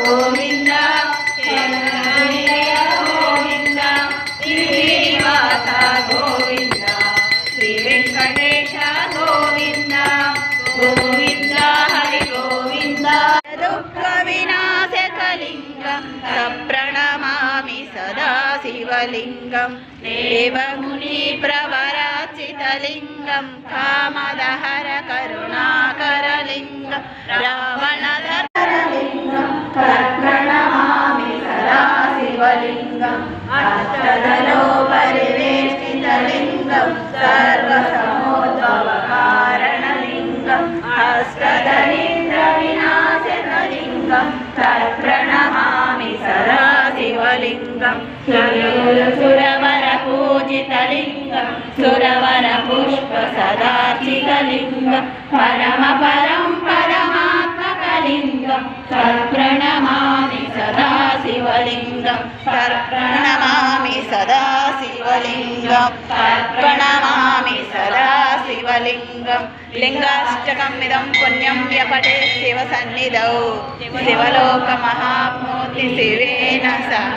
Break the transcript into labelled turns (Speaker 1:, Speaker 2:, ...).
Speaker 1: गोविन्द गोविन्द श्रीनिवास गोविन्द श्रीवेङ्कटेश गोविन्द गोविन्द हरि गोविन्द दुःखविनाशकलिङ्गं प्रणमामि सदा शिवलिङ्गं देवमुनिप्रवराचितलिङ्गं कामदहर करुणाकरलिङ्गं रावणधरलिङ्गं प्रणमामि सदा शिवलिङ्गम् अष्टदलो परिवेष्टितलिङ्गं सर्वसमोद्भवकारणलिङ्गम् अष्टदरिद्रविनाशकलिङ्गं तत्प्रणमामि सदा शिवलिङ्गं सुरवरपूजितलिङ्गं सुरवरपुष्पसदार्चितलिङ्गं परमपरं परमात्मकलिङ्गं तत्प्रणमामि सदा शिवलिङ्गं तत्प्रणमामि सदा शिवलिङ्गं तत्प्रणमामि सदा शिवलिङ्गं लिङ्गाष्टकमिदं पुण्यं यपठे शिवसन्निधौ शिवलोकमहाप्नोति शिवेन सह।